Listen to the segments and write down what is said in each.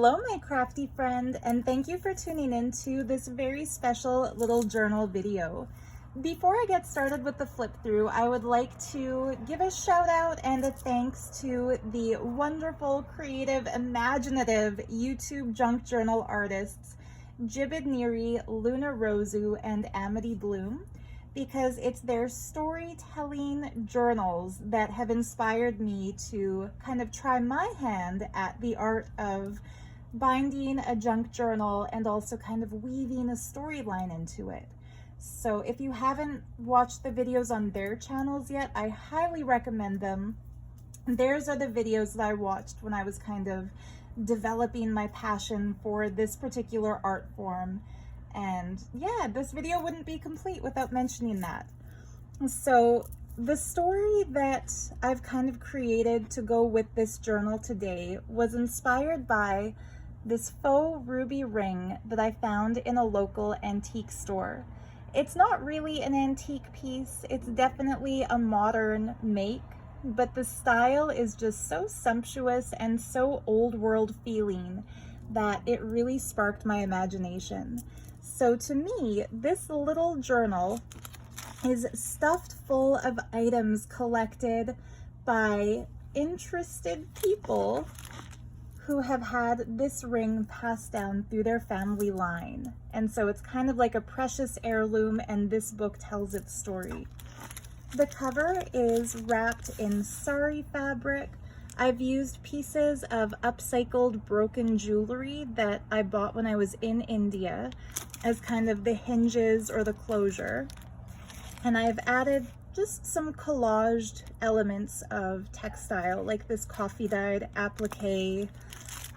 Hello, my crafty friend, and thank you for tuning into this very special little journal video. Before I get started with the flip through, I would like to give a shout out and a thanks to the wonderful, creative, imaginative YouTube junk journal artists, Jibid Neary, Rozu and Amity Bloom, because it's their storytelling journals that have inspired me to kind of try my hand at the art of binding a junk journal and also kind of weaving a storyline into it. So if you haven't watched the videos on their channels yet, I highly recommend them. Theirs are the videos that I watched when I was kind of developing my passion for this particular art form. And yeah, this video wouldn't be complete without mentioning that. So the story that I've kind of created to go with this journal today was inspired by this faux ruby ring that I found in a local antique store. It's not really an antique piece, it's definitely a modern make, but the style is just so sumptuous and so old world feeling that it really sparked my imagination. So to me, this little journal is stuffed full of items collected by interested people who have had this ring passed down through their family line. And so it's kind of like a precious heirloom, and this book tells its story. The cover is wrapped in sari fabric. I've used pieces of upcycled broken jewelry that I bought when I was in India as kind of the hinges or the closure. And I've added just some collaged elements of textile, like this coffee dyed applique,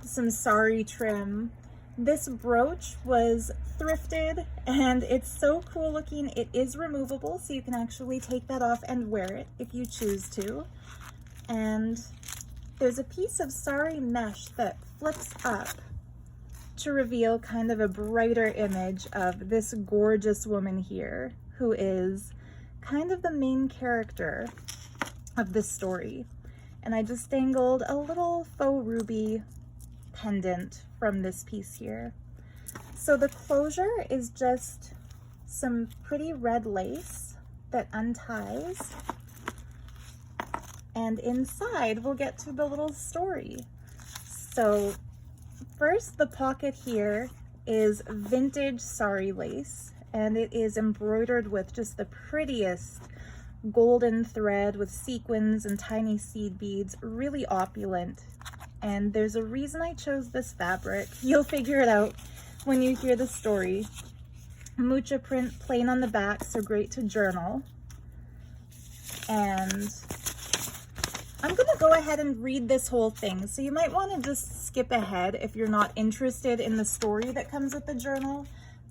some sari trim. This brooch was thrifted and it's so cool looking. It is removable, so you can actually take that off and wear it if you choose to. And there's a piece of sari mesh that flips up to reveal kind of a brighter image of this gorgeous woman here, who is kind of the main character of this story. And I just dangled a little faux ruby pendant from this piece here. So the closure is just some pretty red lace that unties, and inside we'll get to the little story. So first, the pocket here is vintage sari lace, and it is embroidered with just the prettiest golden thread with sequins and tiny seed beads, really opulent. And there's a reason I chose this fabric. You'll figure it out when you hear the story. Mucha print plain on the back, so great to journal. And I'm gonna go ahead and read this whole thing, so you might want to just skip ahead if you're not interested in the story that comes with the journal.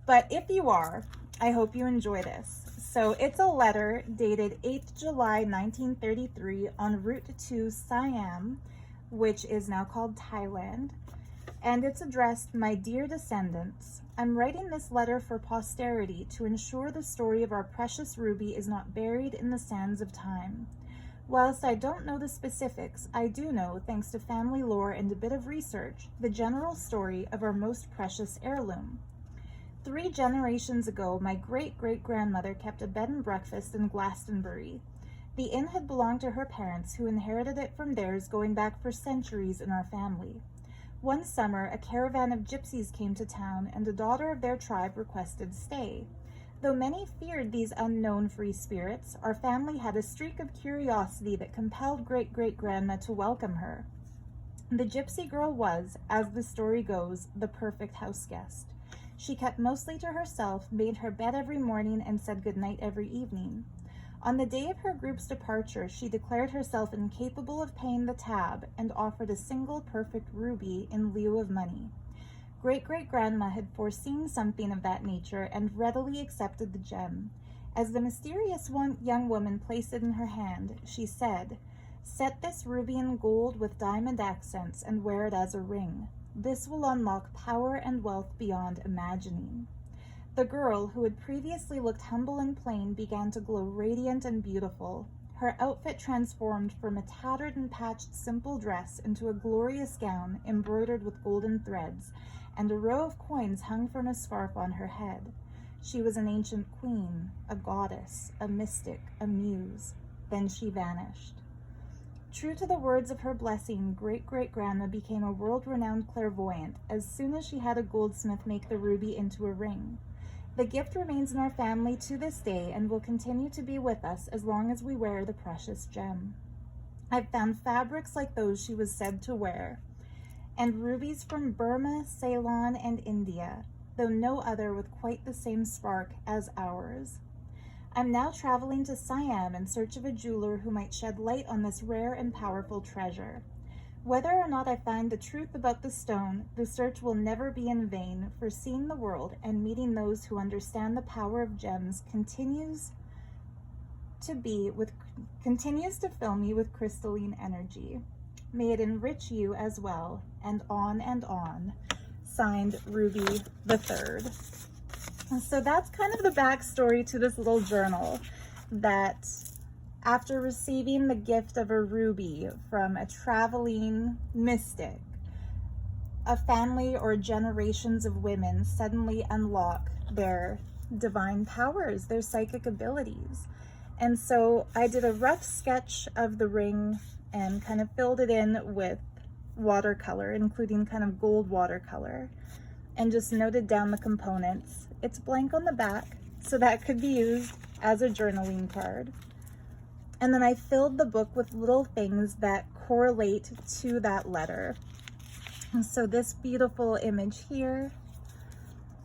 But if you are, I hope you enjoy this. So it's a letter dated 8th July 1933 en route to Siam, which is now called Thailand, and it's addressed, "My dear descendants, I'm writing this letter for posterity to ensure the story of our precious ruby is not buried in the sands of time. Whilst I don't know the specifics, I do know, thanks to family lore and a bit of research, the general story of our most precious heirloom. 3 generations ago, my great-great-grandmother kept a bed and breakfast in Glastonbury. The inn had belonged to her parents, who inherited it from theirs going back for centuries in our family. One summer, a caravan of gypsies came to town, and a daughter of their tribe requested stay. Though many feared these unknown free spirits, our family had a streak of curiosity that compelled great-great-grandma to welcome her. The gypsy girl was, as the story goes, the perfect house guest. She kept mostly to herself, made her bed every morning, and said goodnight every evening. On the day of her group's departure, she declared herself incapable of paying the tab and offered a single perfect ruby in lieu of money. Great-great-grandma had foreseen something of that nature and readily accepted the gem. As the mysterious young woman placed it in her hand, she said, "Set this ruby in gold with diamond accents and wear it as a ring. This will unlock power and wealth beyond imagining." The girl, who had previously looked humble and plain, began to glow radiant and beautiful. her outfit transformed from a tattered and patched simple dress into a glorious gown embroidered with golden threads, and a row of coins hung from a scarf on her head. She was an ancient queen, a goddess, a mystic, a muse. Then she vanished. True to the words of her blessing, great-great-grandma became a world-renowned clairvoyant as soon as she had a goldsmith make the ruby into a ring. The gift remains in our family to this day and will continue to be with us as long as we wear the precious gem. I've found fabrics like those she was said to wear, and rubies from Burma, Ceylon, and India, though no other with quite the same spark as ours. I'm now traveling to Siam in search of a jeweler who might shed light on this rare and powerful treasure. Whether or not I find the truth about the stone, the search will never be in vain, for seeing the world and meeting those who understand the power of gems continues to fill me with crystalline energy. May it enrich you as well, and on and on. Signed, Ruby the Third. So that's kind of the backstory to this little journal, that after receiving the gift of a ruby from a traveling mystic, a family or generations of women suddenly unlock their divine powers, their psychic abilities. And so I did a rough sketch of the ring and kind of filled it in with watercolor, including kind of gold watercolor, and just noted down the components. It's blank on the back, so that could be used as a journaling card. And then I filled the book with little things that correlate to that letter. And so this beautiful image here,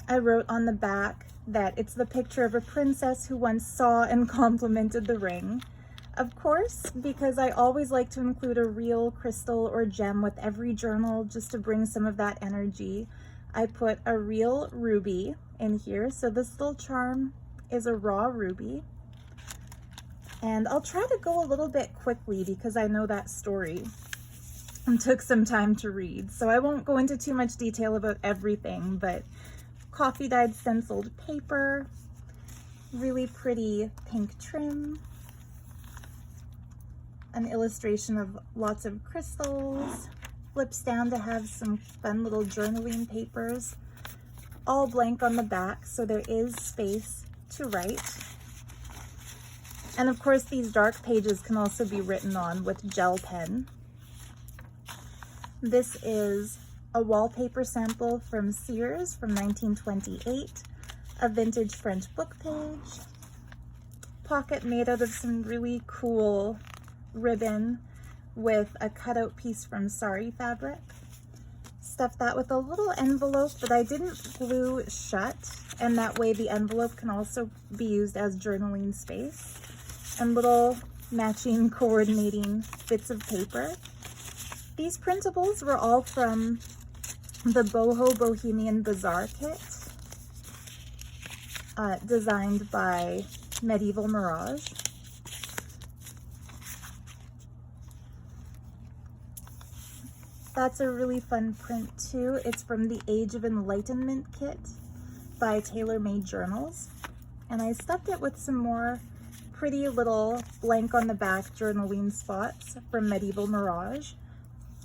I wrote on the back that it's the picture of a princess who once saw and complimented the ring. Of course, because I always like to include a real crystal or gem with every journal just to bring some of that energy, I put a real ruby in here. So this little charm is a raw ruby. And I'll try to go a little bit quickly because I know that story and took some time to read. So I won't go into too much detail about everything, but coffee dyed stenciled paper, really pretty pink trim, an illustration of lots of crystals, flips down to have some fun little journaling papers, all blank on the back, so there is space to write. And of course, these dark pages can also be written on with gel pen. This is a wallpaper sample from Sears from 1928, a vintage French book page, pocket made out of some really cool ribbon with a cutout piece from sari fabric. Stuffed that with a little envelope that I didn't glue shut, and that way the envelope can also be used as journaling space. And little matching coordinating bits of paper. These printables were all from the Boho Bohemian Bazaar kit, designed by Medieval Mirage. That's a really fun print too. It's from the Age of Enlightenment kit by Tailor Made Journals. And I stuffed it with some more pretty little blank on the back journaling spots from Medieval Mirage.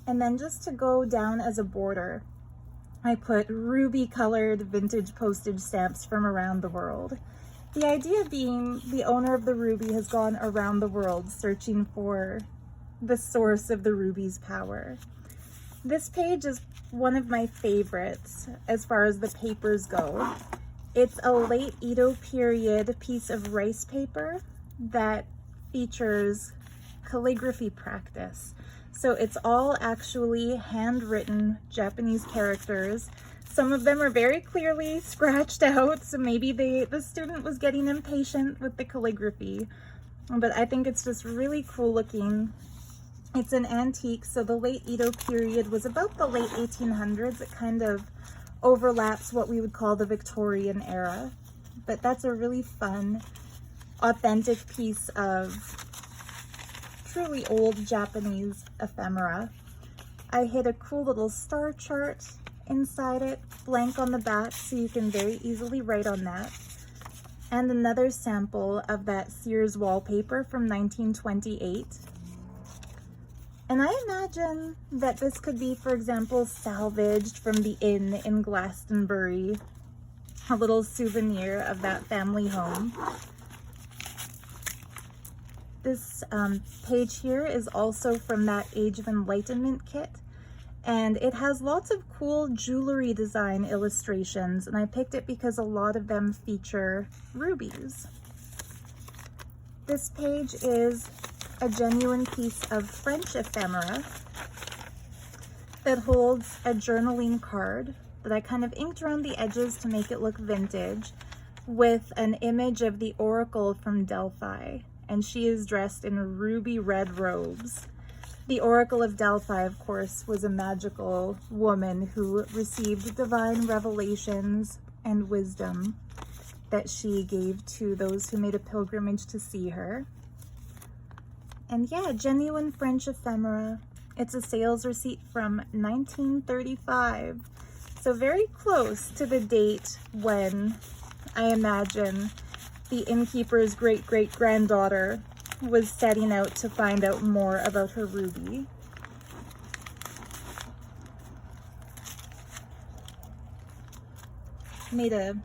And then just to go down as a border, I put ruby colored vintage postage stamps from around the world. The idea being the owner of the ruby has gone around the world searching for the source of the ruby's power. This page is one of my favorites as far as the papers go. It's a late Edo period piece of rice paper that features calligraphy practice. So it's all actually handwritten Japanese characters. Some of them are very clearly scratched out, so maybe the student was getting impatient with the calligraphy. But I think it's just really cool looking. It's an antique, so the late Edo period was about the late 1800s. It kind of overlaps what we would call the Victorian era. But that's a really fun, authentic piece of truly old Japanese ephemera. I hid a cool little star chart inside it, blank on the back, so you can very easily write on that. and another sample of that Sears wallpaper from 1928. And I imagine that this could be, for example, salvaged from the inn in Glastonbury, a little souvenir of that family home. This page here is also from that Age of Enlightenment kit, and it has lots of cool jewelry design illustrations, and I picked it because a lot of them feature rubies. This page is a genuine piece of French ephemera that holds a journaling card that I kind of inked around the edges to make it look vintage, with an image of the Oracle from Delphi, and she is dressed in ruby red robes. The Oracle of Delphi, of course, was a magical woman who received divine revelations and wisdom that she gave to those who made a pilgrimage to see her. And yeah, genuine French ephemera. It's a sales receipt from 1935. So very close to the date when I imagine the innkeeper's great-great-granddaughter was setting out to find out more about her ruby. Made a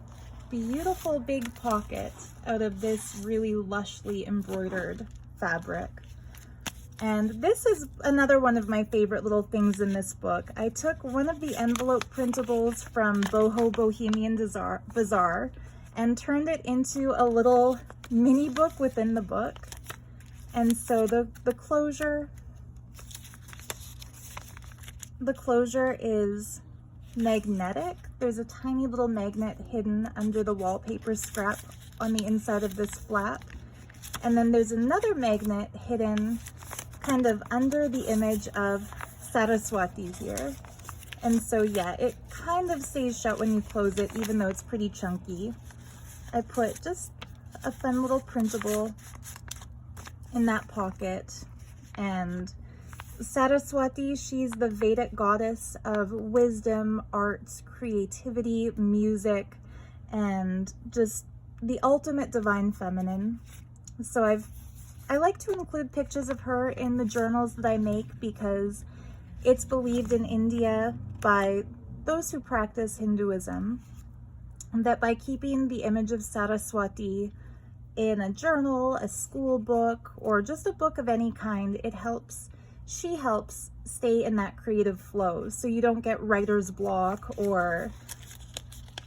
beautiful big pocket out of this really lushly embroidered fabric. And this is another one of my favorite little things in this book. I took one of the envelope printables from Boho Bohemian Bazaar and turned it into a little mini book within the book. And so the closure is magnetic. There's a tiny little magnet hidden under the wallpaper scrap on the inside of this flap. And then there's another magnet hidden kind of under the image of Saraswati here. And so yeah, it kind of stays shut when you close it, even though it's pretty chunky. I put just a fun little printable in that pocket. And Saraswati, she's the Vedic goddess of wisdom, arts, creativity, music, and just the ultimate divine feminine. So I like to include pictures of her in the journals that I make because it's believed in India by those who practice Hinduism that by keeping the image of Saraswati in a journal, a school book, or just a book of any kind, she helps stay in that creative flow so you don't get writer's block or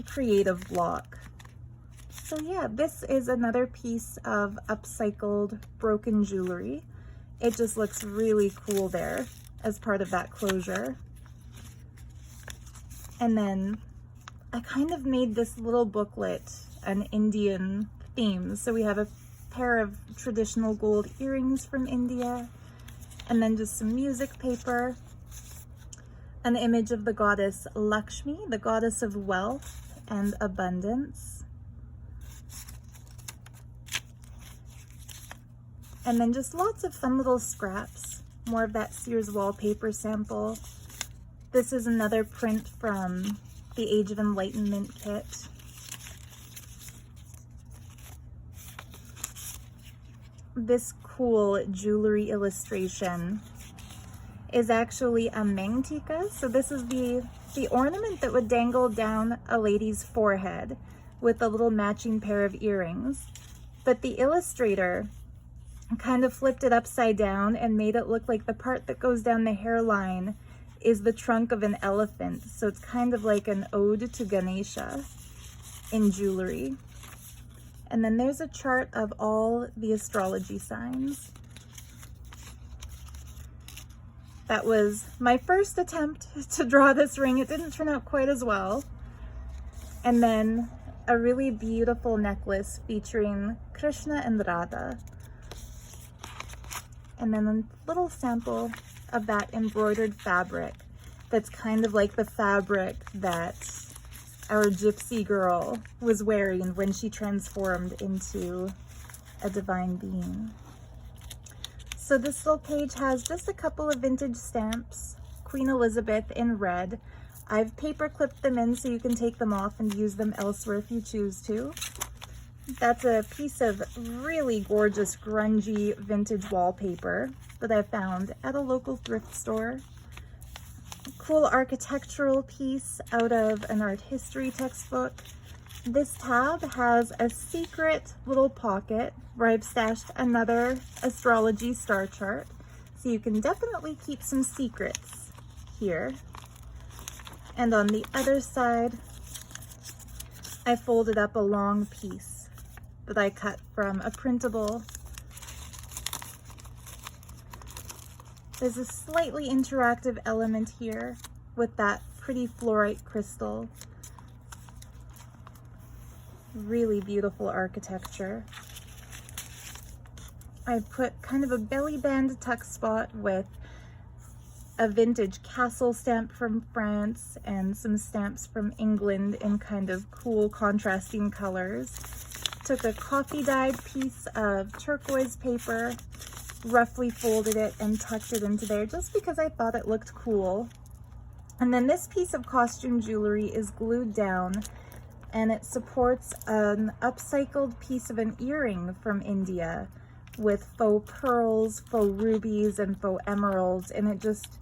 creative block. So yeah, this is another piece of upcycled broken jewelry. It just looks really cool there as part of that closure. And then I kind of made this little booklet an Indian theme. So we have a pair of traditional gold earrings from India, and then just some music paper, an image of the goddess Lakshmi, the goddess of wealth and abundance. And then just lots of fun little scraps, more of that Sears wallpaper sample. This is another print from the Age of Enlightenment kit. This cool jewelry illustration is actually a mengtika. So this is the ornament that would dangle down a lady's forehead with a little matching pair of earrings. But the illustrator kind of flipped it upside down and made it look like the part that goes down the hairline is the trunk of an elephant. So it's kind of like an ode to Ganesha in jewelry. And then there's a chart of all the astrology signs. That was my first attempt to draw this ring. It didn't turn out quite as well. And then a really beautiful necklace featuring Krishna and Radha. And then a little sample of that embroidered fabric that's kind of like the fabric that our gypsy girl was wearing when she transformed into a divine being. So this little page has just a couple of vintage stamps, Queen Elizabeth in red. I've paper clipped them in so you can take them off and use them elsewhere if you choose to. That's a piece of really gorgeous grungy vintage wallpaper that I found at a local thrift store. Cool architectural piece out of an art history textbook. This tab has a secret little pocket where I've stashed another astrology star chart. So you can definitely keep some secrets here. And on the other side, I folded up a long piece that I cut from a printable. There's a slightly interactive element here with that pretty fluorite crystal. Really beautiful architecture. I put kind of a belly band tuck spot with a vintage castle stamp from France and some stamps from England in kind of cool contrasting colors. Took a coffee dyed piece of turquoise paper, roughly folded it and tucked it into there just because I thought it looked cool. And then this piece of costume jewelry is glued down, and it supports an upcycled piece of an earring from India with faux pearls, faux rubies, and faux emeralds, and it just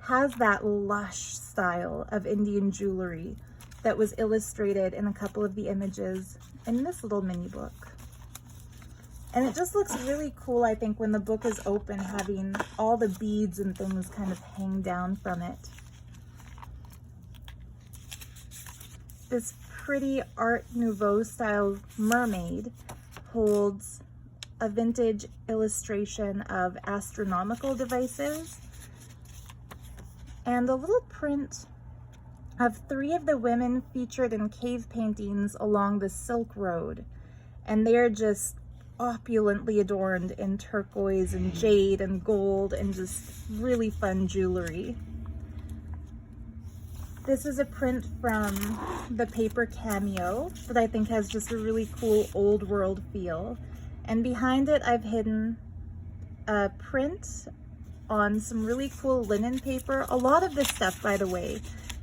has that lush style of Indian jewelry that was illustrated in a couple of the images in this little mini book. And it just looks really cool, I think, when the book is open, having all the beads and things kind of hang down from it. This pretty Art Nouveau style mermaid holds a vintage illustration of astronomical devices and a little print of 3 of the women featured in cave paintings along the Silk Road. And they're just opulently adorned in turquoise and jade and gold and just really fun jewelry. This is a print from the paper Cameo that I think has just a really cool old world feel. And behind it, I've hidden a print on some really cool linen paper. A lot of this stuff, by the way,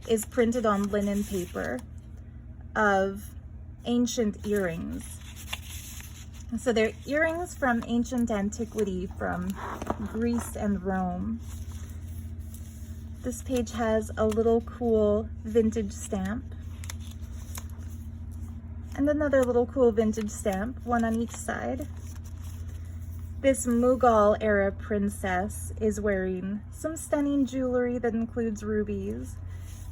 is printed on linen paper of ancient earrings. So they're earrings from ancient antiquity from Greece and Rome. This page has a little cool vintage stamp and another little cool vintage stamp, one on each side. This Mughal era princess is wearing some stunning jewelry that includes rubies.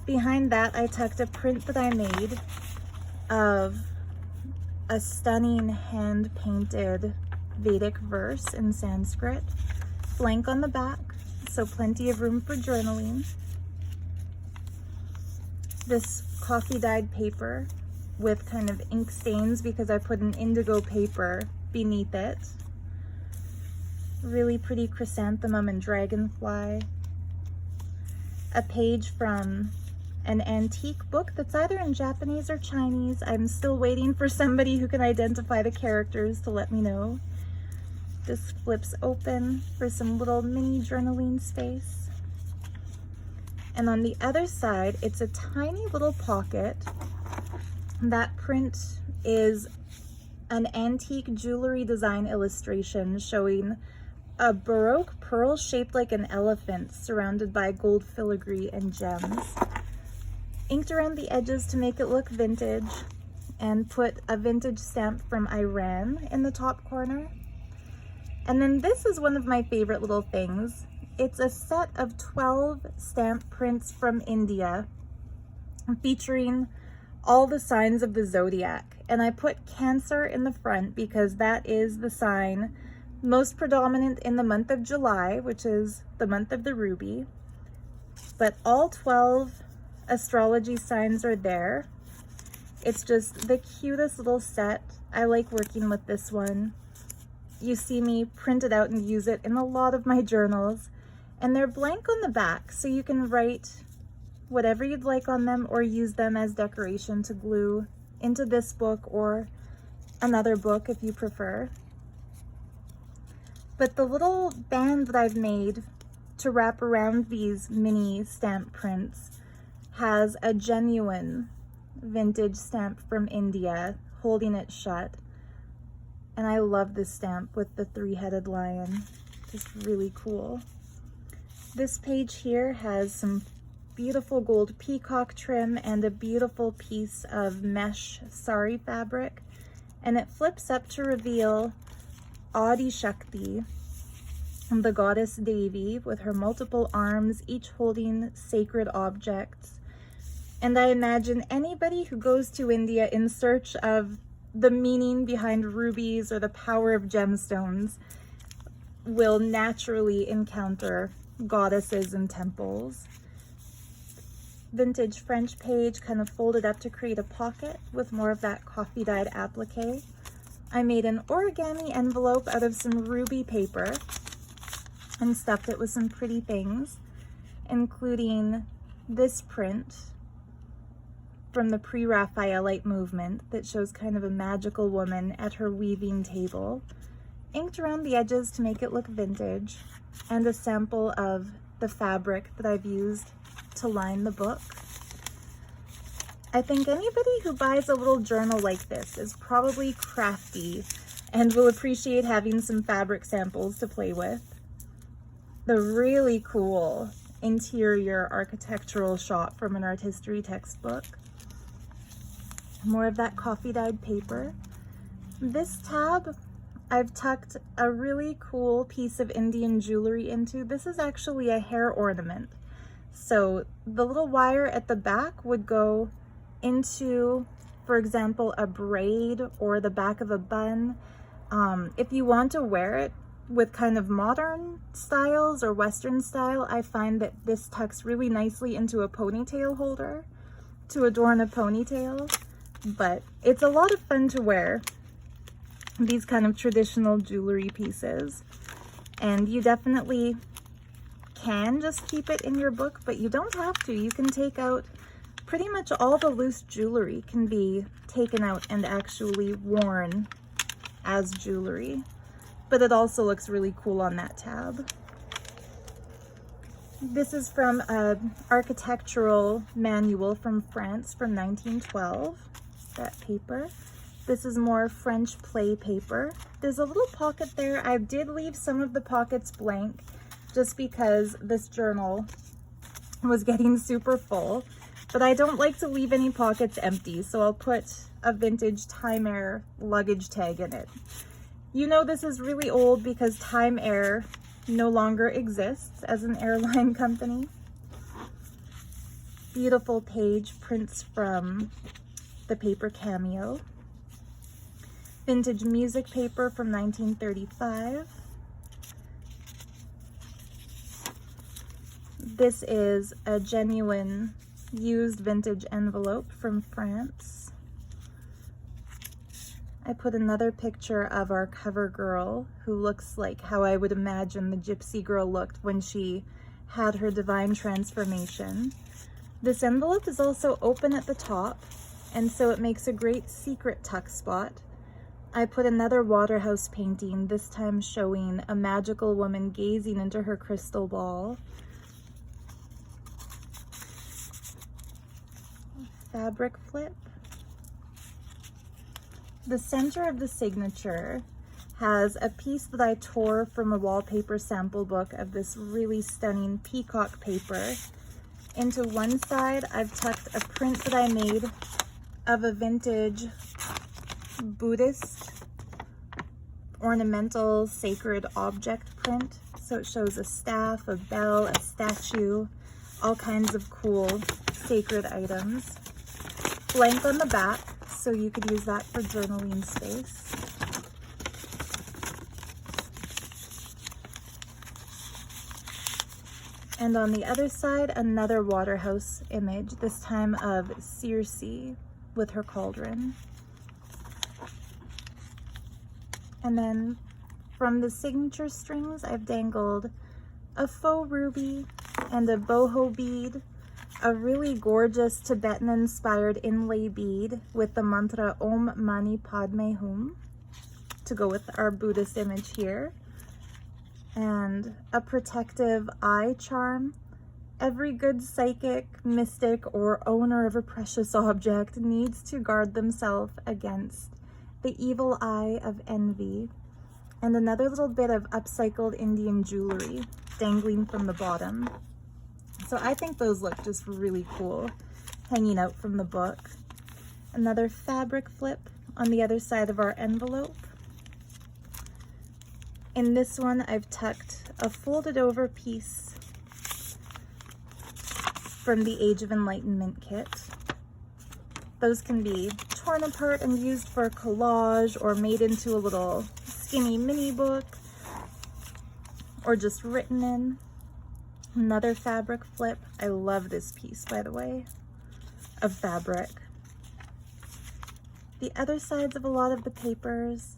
Behind that, I tucked a print that I made of a stunning hand-painted Vedic verse in Sanskrit, blank on the back, so plenty of room for journaling. This coffee-dyed paper with kind of ink stains because I put an indigo paper beneath it. Really pretty chrysanthemum and dragonfly. A page from an antique book that's either in Japanese or Chinese. I'm still waiting for somebody who can identify the characters to let me know. This flips open for some little mini journaling space. And on the other side, it's a tiny little pocket. That print is an antique jewelry design illustration showing a Baroque pearl shaped like an elephant surrounded by gold filigree and gems. Inked around the edges to make it look vintage, and put a vintage stamp from Iran in the top corner. And then this is one of my favorite little things. It's a set of 12 stamp prints from India featuring all the signs of the zodiac. And I put Cancer in the front because that is the sign most predominant in the month of July, which is the month of the ruby. But all 12 astrology signs are there. It's just the cutest little set. I like working with this one. You see me print it out and use it in a lot of my journals, and they're blank on the back, so you can write whatever you'd like on them or use them as decoration to glue into this book or another book if you prefer. But the little band that I've made to wrap around these mini stamp prints has a genuine vintage stamp from India holding it shut And I love this stamp with the three-headed lion. Just really cool. This page here has some beautiful gold peacock trim and a beautiful piece of mesh sari fabric. And it flips up to reveal Adi Shakti, the goddess Devi, with her multiple arms, each holding sacred objects. And I imagine anybody who goes to India in search of the meaning behind rubies or the power of gemstones will naturally encounter goddesses and temples. Vintage French page, kind of folded up to create a pocket with more of that coffee dyed applique. I made an origami envelope out of some ruby paper and stuffed it with some pretty things, including this print from the pre-Raphaelite movement that shows kind of a magical woman at her weaving table, inked around the edges to make it look vintage, and a sample of the fabric that I've used to line the book. I think anybody who buys a little journal like this is probably crafty and will appreciate having some fabric samples to play with. The really cool interior architectural shot from an art history textbook. More of that coffee dyed paper. This tab I've tucked a really cool piece of Indian jewelry into. This is actually a hair ornament. So the little wire at the back would go into, for example, a braid or the back of a bun. If you want to wear it with kind of modern styles or Western style, I find that this tucks really nicely into a ponytail holder to adorn a ponytail. But it's a lot of fun to wear these kind of traditional jewelry pieces. And you definitely can just keep it in your book, but you don't have to. You can take out pretty much all the loose jewelry can be taken out and actually worn as jewelry. But it also looks really cool on that tab. This is from an architectural manual from France from 1912. That paper. This is more French play paper. There's a little pocket there. I did leave some of the pockets blank just because this journal was getting super full, but I don't like to leave any pockets empty, so I'll put a vintage Time Air luggage tag in it. You know this is really old because Time Air no longer exists as an airline company. Beautiful page, prints from the paper Cameo. Vintage music paper from 1935. This is a genuine used vintage envelope from France. I put another picture of our cover girl who looks like how I would imagine the Gypsy girl looked when she had her divine transformation. This envelope is also open at the top, and so it makes a great secret tuck spot. I put another Waterhouse painting, this time showing a magical woman gazing into her crystal ball. Fabric flip. The center of the signature has a piece that I tore from a wallpaper sample book of this really stunning peacock paper. Into one side, I've tucked a print that I made of a vintage Buddhist ornamental sacred object print. So it shows a staff, a bell, a statue, all kinds of cool sacred items. Blank on the back, so you could use that for journaling space. And on the other side, another Waterhouse image, this time of Circe with her cauldron. And then from the signature strings, I've dangled a faux ruby and a boho bead, a really gorgeous Tibetan-inspired inlay bead with the mantra Om Mani Padme Hum to go with our Buddhist image here, and a protective eye charm. Every good psychic, mystic, or owner of a precious object needs to guard themselves against the evil eye of envy, and another little bit of upcycled Indian jewelry dangling from the bottom. So I think those look just really cool hanging out from the book. Another fabric flip on the other side of our envelope. In this one, I've tucked a folded over piece from the Age of Enlightenment kit. Those can be torn apart and used for collage, or made into a little skinny mini book, or just written in. Another fabric flip. I love this piece, by the way, of fabric. The other sides of a lot of the papers.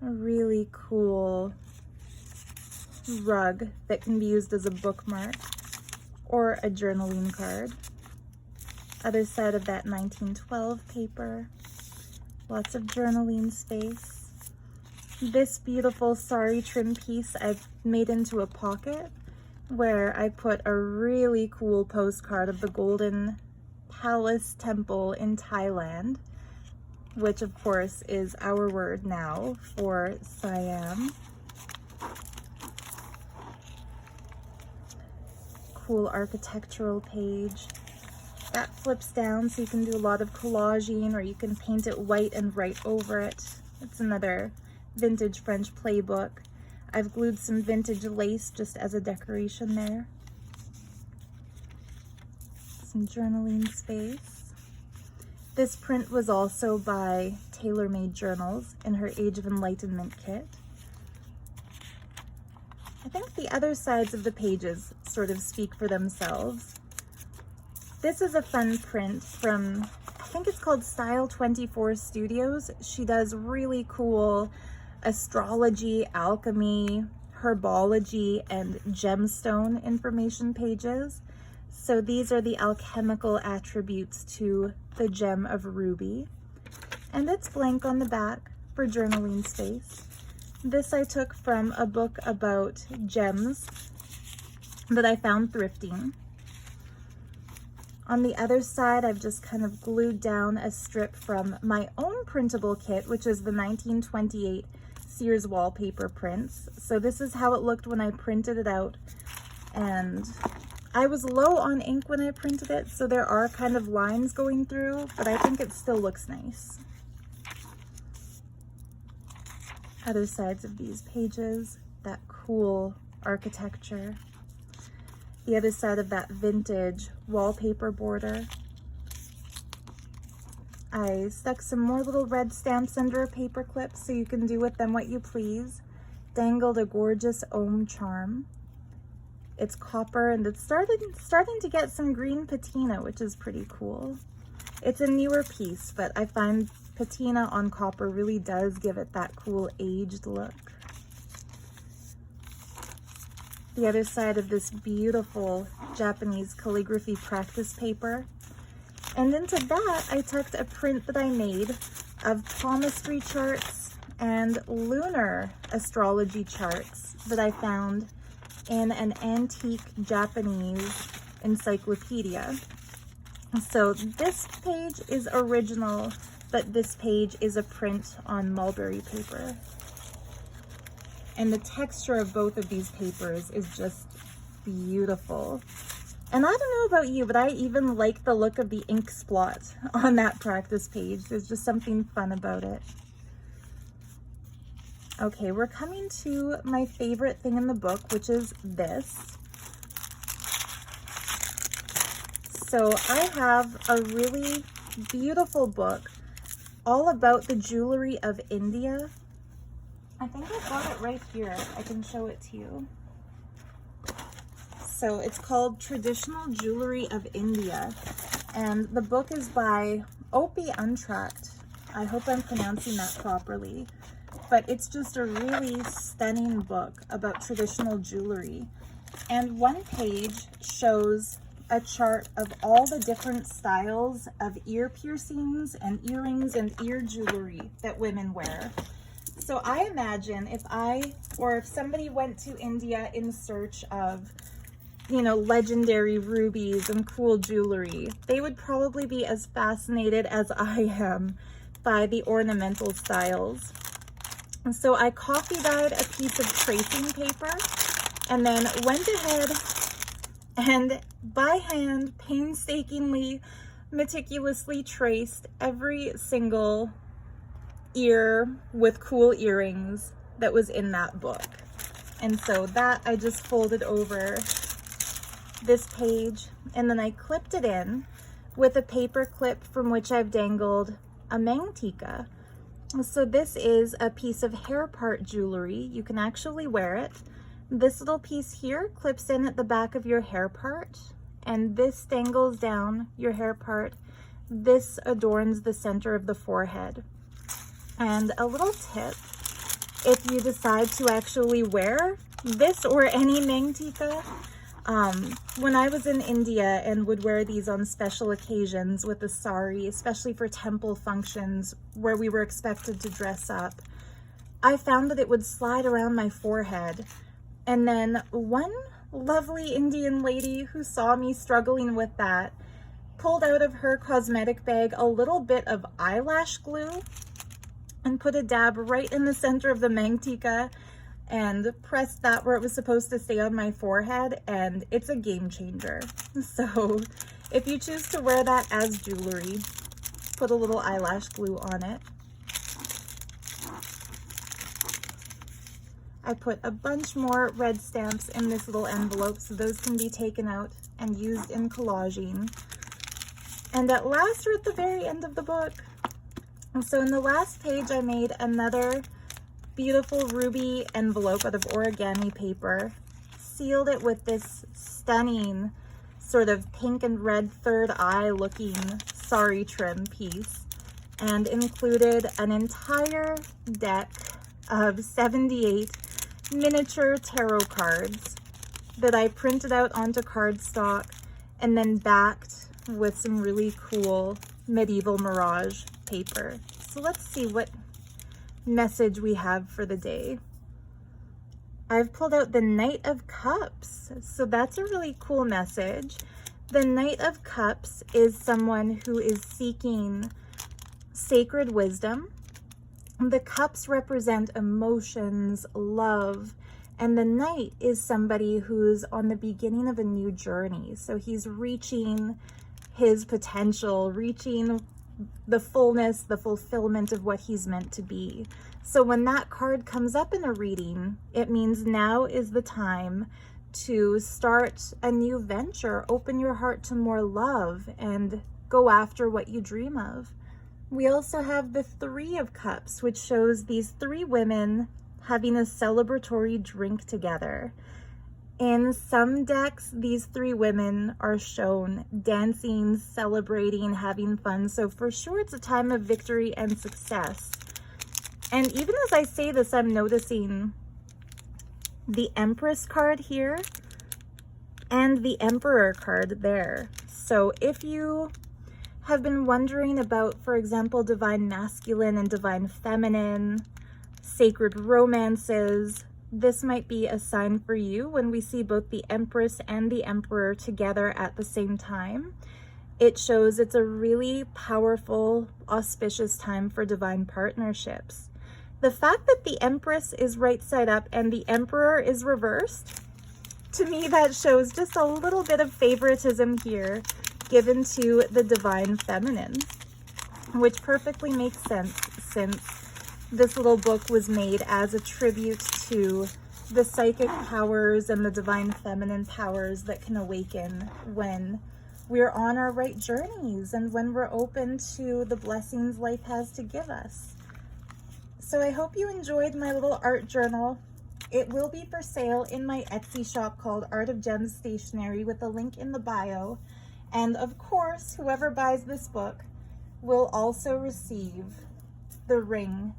A really cool rug that can be used as a bookmark or a journaling card. Other side of that 1912 paper. Lots of journaling space. This beautiful sari trim piece I've made into a pocket, where I put a really cool postcard of the Golden Palace Temple in Thailand, which of course is our word now for Siam. Cool architectural page. That flips down so you can do a lot of collaging, or you can paint it white and write over it. It's another vintage French playbook. I've glued some vintage lace just as a decoration there. Some journaling space. This print was also by Tailor Made Journals in her Age of Enlightenment kit. I think the other sides of the pages sort of speak for themselves. This is a fun print from, I think it's called Style 24 Studios. She does really cool astrology, alchemy, herbology, and gemstone information pages. So these are the alchemical attributes to the gem of ruby. And it's blank on the back for journaling space. This I took from a book about gems that I found thrifting. On the other side, I've just kind of glued down a strip from my own printable kit, which is the 1928 Sears wallpaper prints. So this is how it looked when I printed it out, and I was low on ink when I printed it, so there are kind of lines going through, but I think it still looks nice. Other sides of these pages, that cool architecture. The other side of that vintage wallpaper border. I stuck some more little red stamps under a paper clip so you can do with them what you please. Dangled a gorgeous ohm charm. It's copper and it's starting to get some green patina, which is pretty cool. It's a newer piece, but I find patina on copper really does give it that cool aged look. The other side of this beautiful Japanese calligraphy practice paper. And into that, I tucked a print that I made of palmistry charts and lunar astrology charts that I found in an antique Japanese encyclopedia. So this page is original, but this page is a print on mulberry paper. And the texture of both of these papers is just beautiful. And I don't know about you, but I even like the look of the ink splot on that practice page. There's just something fun about it. Okay, we're coming to my favorite thing in the book, which is this. So I have a really beautiful book all about the jewelry of India. I think I've got it right here. I can show it to you. So it's called Traditional Jewelry of India, and the book is by Opie Untracked. I hope I'm pronouncing that properly, but it's just a really stunning book about traditional jewelry. And one page shows a chart of all the different styles of ear piercings and earrings and ear jewelry that women wear. So I imagine if somebody went to India in search of you know, legendary rubies and cool jewelry, they would probably be as fascinated as I am by the ornamental styles. So I coffee dyed a piece of tracing paper and then went ahead and by hand painstakingly, meticulously traced every single ear with cool earrings that was in that book. And so that I just folded over this page and then I clipped it in with a paper clip from which I've dangled a mantika. So this is a piece of hair part jewelry. You can actually wear it. This little piece here clips in at the back of your hair part, and this dangles down your hair part. This adorns the center of the forehead. And a little tip, if you decide to actually wear this or any mantika, when I was in India and would wear these on special occasions with a sari, especially for temple functions where we were expected to dress up, I found that it would slide around my forehead. And then one lovely Indian lady who saw me struggling with that pulled out of her cosmetic bag a little bit of eyelash glue and put a dab right in the center of the mantika and pressed that where it was supposed to stay on my forehead, and it's a game changer. So if you choose to wear that as jewelry, put a little eyelash glue on it. I put a bunch more red stamps in this little envelope, so those can be taken out and used in collaging. And at last, we're at the very end of the book. So in the last page, I made another beautiful ruby envelope out of origami paper, sealed it with this stunning sort of pink and red third eye looking sari trim piece, and included an entire deck of 78 miniature tarot cards that I printed out onto cardstock and then backed with some really cool medieval Mirage paper. So let's see what message we have for the day. I've pulled out the Knight of Cups, so that's a really cool message. The Knight of Cups is someone who is seeking sacred wisdom. The cups represent emotions, love, and the knight is somebody who's on the beginning of a new journey. So he's reaching his potential, reaching the fullness, the fulfillment of what he's meant to be. So when that card comes up in a reading, it means now is the time to start a new venture, open your heart to more love, and go after what you dream of. We also have the Three of Cups, which shows these three women having a celebratory drink together. In some decks, these three women are shown dancing, celebrating, having fun. So for sure, it's a time of victory and success. And even as I say this, I'm noticing the Empress card here and the Emperor card there. So if you have been wondering about, for example, divine masculine and divine feminine, sacred romances, this might be a sign for you when we see both the Empress and the Emperor together at the same time. It shows it's a really powerful, auspicious time for divine partnerships. The fact that the Empress is right side up and the Emperor is reversed, to me that shows just a little bit of favoritism here given to the divine feminine, which perfectly makes sense since this little book was made as a tribute to the psychic powers and the divine feminine powers that can awaken when we're on our right journeys and when we're open to the blessings life has to give us. So I hope you enjoyed my little art journal. It will be for sale in my Etsy shop called Art of Gems Stationery with a link in the bio. And of course, whoever buys this book will also receive the ring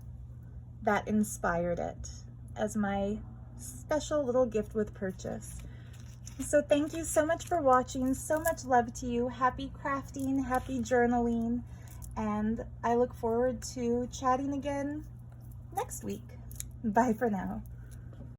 that inspired it as my special little gift with purchase. So thank you so much for watching. So much love to you. Happy crafting, happy journaling, and I look forward to chatting again next week. Bye for now.